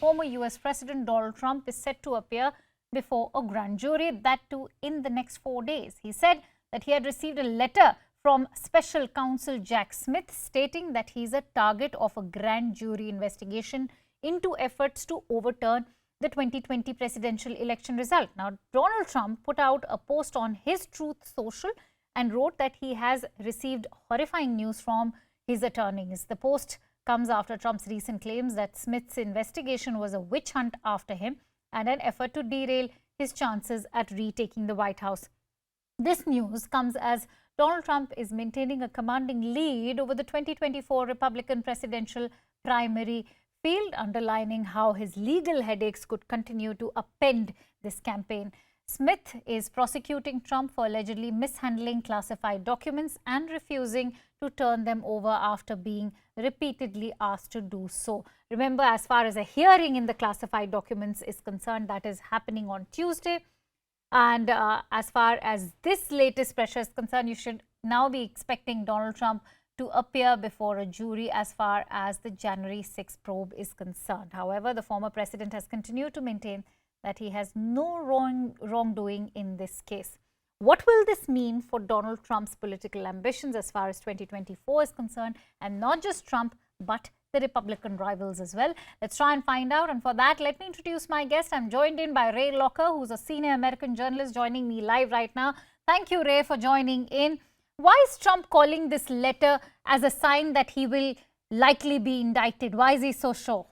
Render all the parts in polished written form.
former US President Donald Trump is set to appear before a grand jury, that too in the next 4 days. He said that he had received a letter from special counsel Jack Smith stating that he is a target of a grand jury investigation into efforts to overturn the 2020 presidential election result. Now, Donald Trump put out a post on his Truth Social and wrote that he has received horrifying news from his attorneys. The post comes after Trump's recent claims that Smith's investigation was a witch hunt after him and an effort to derail his chances at retaking the White House. This news comes as Donald Trump is maintaining a commanding lead over the 2024 Republican presidential primary field, underlining how his legal headaches could continue to upend this campaign. Smith is prosecuting Trump for allegedly mishandling classified documents and refusing to turn them over after being repeatedly asked to do so. Remember, as far as a hearing in the classified documents is concerned, that is happening on Tuesday. And as far as this latest pressure is concerned, you should now be expecting Donald Trump to appear before a jury as far as the January 6th probe is concerned. However, the former president has continued to maintain that he has no wrongdoing in this case. What will this mean for Donald Trump's political ambitions as far as 2024 is concerned, and not just Trump, but the Republican rivals as well? Let's try and find out. And for that, let me introduce my guest. I'm joined in by Ray Locker, who's a senior American journalist joining me live right now. Thank you, Ray, for joining in. Why is Trump calling this letter as a sign that he will likely be indicted? Why is he so sure?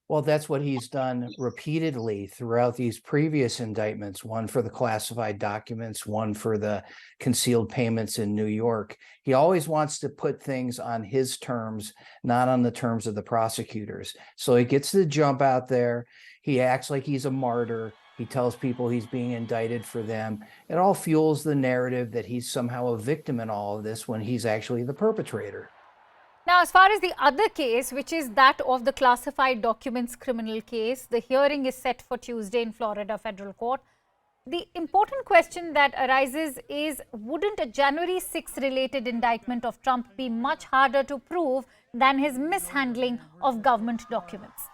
Well, that's what he's done repeatedly throughout these previous indictments, one for the classified documents, one for the concealed payments in New York. He always wants to put things on his terms, not on the terms of the prosecutors. So he gets the jump out there. He acts like he's a martyr. He tells people he's being indicted for them. It all fuels the narrative that he's somehow a victim in all of this when he's actually the perpetrator. Now, as far as the other case, which is that of the classified documents criminal case, the hearing is set for Tuesday in Florida federal court. The important question that arises is, wouldn't a January 6th related indictment of Trump be much harder to prove than his mishandling of government documents?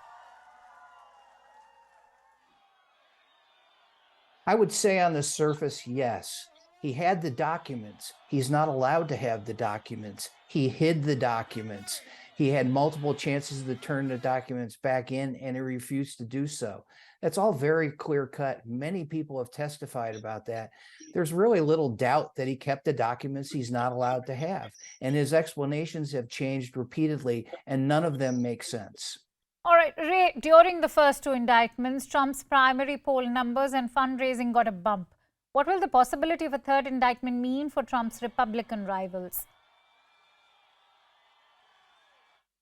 I would say on the surface, yes. He had the documents. He's not allowed to have the documents. He hid the documents. He had multiple chances to turn the documents back in, and he refused to do so. That's all very clear cut. Many people have testified about that. There's really little doubt that he kept the documents he's not allowed to have. And his explanations have changed repeatedly, and none of them make sense. All right, Ray, during the first two indictments, Trump's primary poll numbers and fundraising got a bump. What will the possibility of a third indictment mean for Trump's Republican rivals?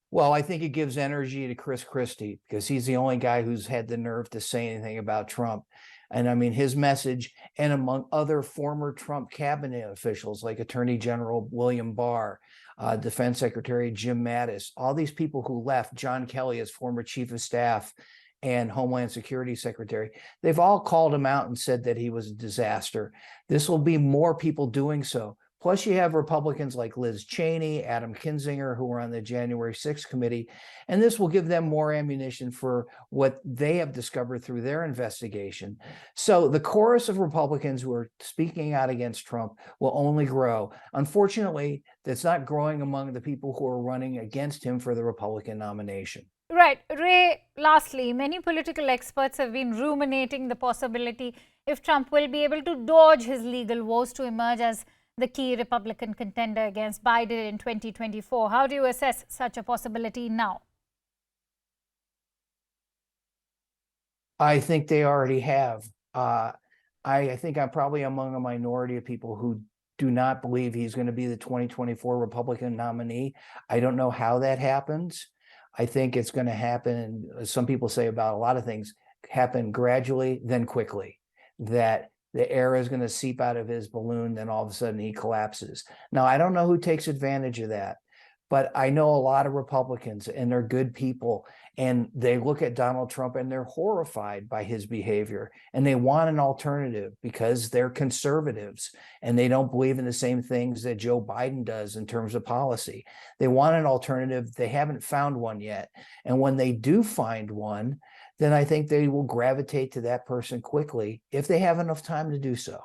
Well, I think it gives energy to Chris Christie because he's the only guy who's had the nerve to say anything about Trump. And I mean, his message, and among other former Trump cabinet officials like Attorney General William Barr, Defense Secretary Jim Mattis, all these people who left, John Kelly as former chief of staff and Homeland Security Secretary, they've all called him out and said that he was a disaster. This will be more people doing so. Plus, you have Republicans like Liz Cheney, Adam Kinzinger, who were on the January 6th committee, and this will give them more ammunition for what they have discovered through their investigation. So the chorus of Republicans who are speaking out against Trump will only grow. Unfortunately, that's not growing among the people who are running against him for the Republican nomination. Right. Ray, lastly, many political experts have been ruminating the possibility if Trump will be able to dodge his legal woes to emerge as the key Republican contender against Biden in 2024. How do you assess such a possibility now? I think they already have. I think I'm probably among a minority of people who do not believe he's going to be the 2024 Republican nominee. I don't know how that happens. I think it's going to happen, as some people say about a lot of things, happen gradually, then quickly. That the air is going to seep out of his balloon, then all of a sudden he collapses. Now, I don't know who takes advantage of that, But I know a lot of Republicans, and they're good people, and they look at Donald Trump and they're horrified by his behavior, and they want an alternative because they're conservatives and they don't believe in the same things that Joe Biden does in terms of policy. They want an alternative. They haven't found one yet. And when they do find one, then I think they will gravitate to that person quickly if they have enough time to do so.